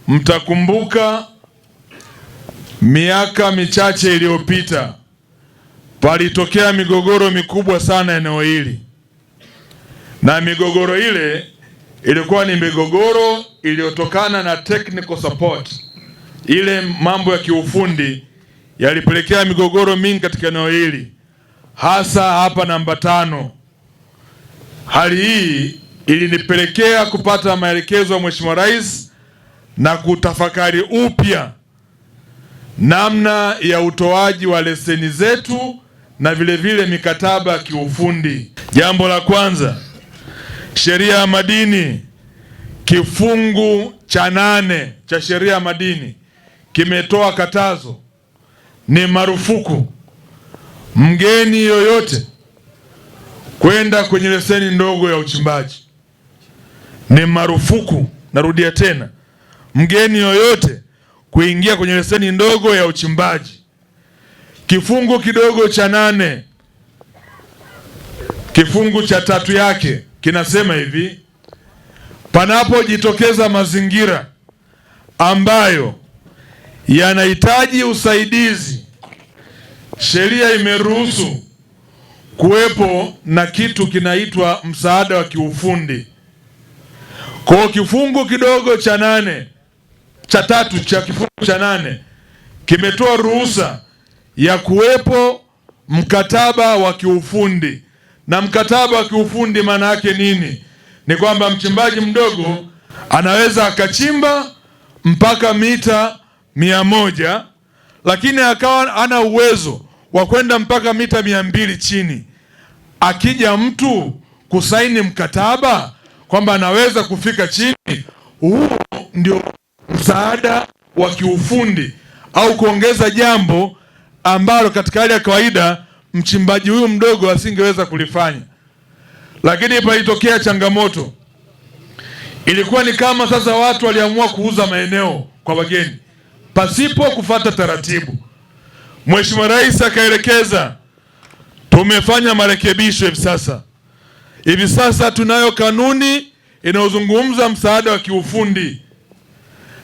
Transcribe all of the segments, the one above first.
Mtakumbuka miaka michache iliyopita palitokea migogoro mikubwa sana eneo hili, na migogoro ile ilikuwa ni migogoro iliyotokana na technical support. Ile mambo ya kiufundi yalipelekea migogoro mingi katika eneo hili, hasa hapa namba 5. Hali hii ilinipelekea kupata maelekezo ya Mheshimiwa Rais na kutafakari upya namna ya utoaji wa leseni zetu na vile mikataba ya kiufundi. Jambo la kwanza, sheria ya madini kifungu cha 8 cha sheria ya madini kimetoa katazo, ni marufuku mgeni yoyote kwenda kwenye leseni ndogo ya uchimbaji. Ni marufuku, narudia tena, mgeni yoyote kuingia kwenye leseni ndogo ya uchimbaji. Kifungu kidogo cha 8 kifungu cha 3 yake kinasema hivi: panapojitokeza mazingira ambayo yanahitaji usaidizi, sheria imeruhusu kuwepo na kitu kinaitwa msaada wa kiufundi. Kwa kifungu kidogo cha 8 cha 3 cha kifungu cha 8 kimetoa ruhusa ya kuwepo mkataba wa kiufundi. Na mkataba wa kiufundi maana yake nini? Ni kwamba mchimbaji mdogo anaweza akachimba mpaka mita 100, lakini akawa ana uwezo wa kwenda mpaka mita 200 chini. Akija mtu kusaini mkataba kwamba anaweza kufika chini, huo ndio msaada wa kiufundi, au kuongeza jambo ambalo katika hali ya kawaida mchimbaji huyu mdogo asingeweza kulifanya. Lakini palitokea changamoto, ilikuwa ni kama sasa watu waliamua kuuza maeneo kwa wageni pasipo kufuata taratibu. Mheshimiwa Rais akaelekeza, tumefanya marekebisho hivi sasa tunayo kanuni inayozungumza msaada wa kiufundi.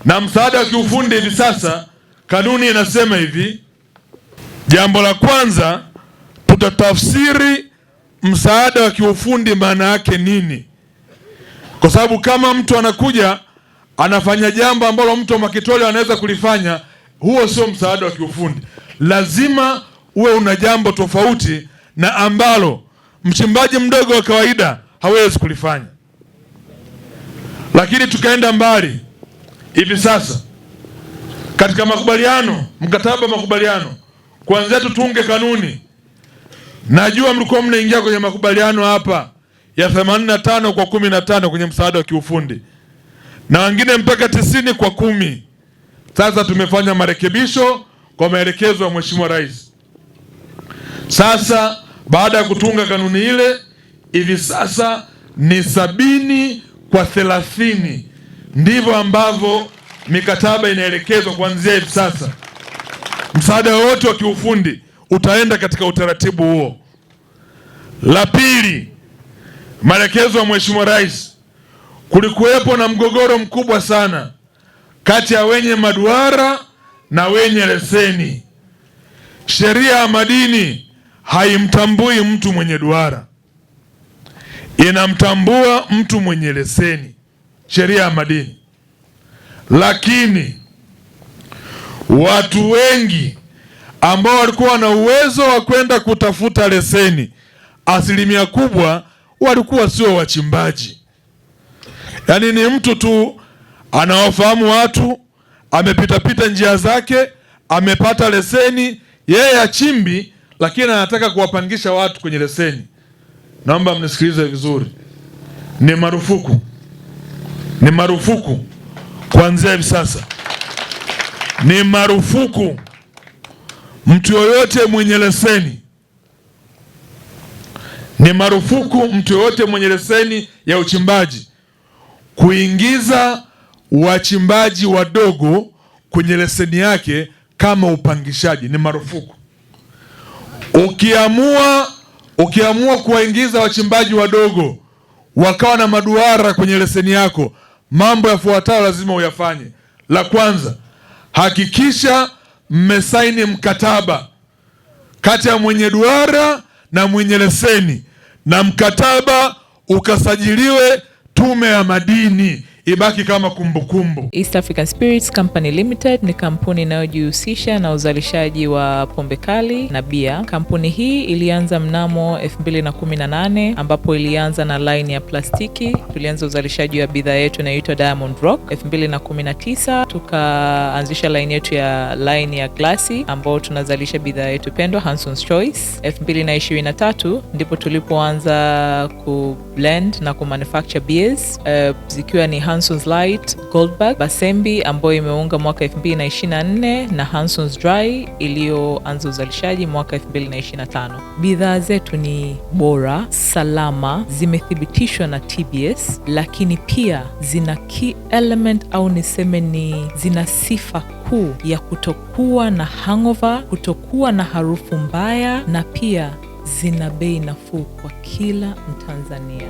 Na msaada wa kiufundi hivi sasa kanuni inasema hivi: jambo la kwanza, tutatafsiri msaada wa kiufundi maana yake nini, kwa sababu kama mtu anakuja anafanya jambo ambalo mtu wa Makitoli anaweza kulifanya, huo sio msaada wa kiufundi. Lazima uwe una jambo tofauti na ambalo mchimbaji mdogo wa kawaida hawezi kulifanya. Lakini tukaenda mbali, hivi sasa katika makubaliano, mkataba wa makubaliano, kwanza tutunge kanuni. Najua mlikuwa mnaingia kwenye makubaliano hapa ya 85 kwa 15 kwenye msaada wa kiufundi, na wengine mpaka 90 kwa 10. Sasa tumefanya marekebisho kwa maelekezo ya Mheshimiwa Rais. Sasa baada ya kutunga kanuni ile, hivi sasa ni 70 kwa 30. Ndivyo ambavyo mikataba inaelekezwa kuanzia hivi sasa. Msaada wote wa kiufundi utaenda katika utaratibu huo. La pili, maelekezo ya Mheshimiwa Rais. Kulikuwepo na mgogoro mkubwa sana kati ya wenye maduara na wenye leseni. Sheria ya madini haimtambui mtu mwenye duara, inamtambua mtu mwenye leseni, sheria ya madini. Lakini watu wengi ambao walikuwa na uwezo wa kwenda kutafuta leseni, asilimia kubwa walikuwa sio wachimbaji. Yaani ni mtu tu anawafahamu watu, amepita njia zake, amepata leseni, yeye achimbi, lakini anataka kuwapangisha watu kwenye leseni. Naomba mnisikilize vizuri. Ni marufuku. Ni marufuku kuanzia hivi sasa. Ni marufuku mtu yoyote mwenye leseni. Ni marufuku mtu yoyote mwenye leseni ya uchimbaji kuingiza wachimbaji wadogo kwenye leseni yake kama upangishaji. Ni marufuku. Ukiamua kuwaingiza wachimbaji wadogo wakawa na maduara kwenye leseni yako, mambo yafuatayo lazima uyafanye. La kwanza, hakikisha mmesaini mkataba kati ya mwenye duara na mwenye leseni, na mkataba ukasajiliwe Tume ya Madini, ibaki kama kumbukumbu. East African Spirits Company Limited ni kampuni inayojihusisha na uzalishaji wa pombe kali na bia. Kampuni hii ilianza mnamo 2018 ambapo ilianza na line ya plastiki. Tulianza uzalishaji wa bidhaa yetu inayoitwa Diamond Rock. 2019 tukaanzisha line yetu ya line ya glasi ambao tunazalisha bidhaa yetu pendwa Hanson's Choice. 2023 ndipo tulipoanza ku blend na ku manufacture beers zikiwa ni Hanson's Light, Goldberg, Basembi ambayo imeunga mwaka 2024 na Hanson's Dry iliyoanza uzalishaji mwaka 2025. Bidhaa zetu ni bora, salama, zimethibitishwa na TBS, lakini pia zina key element au niseme ni zina sifa kuu ya kutokuwa na hangover, kutokuwa na harufu mbaya, na pia zina bei nafuu kwa kila Mtanzania.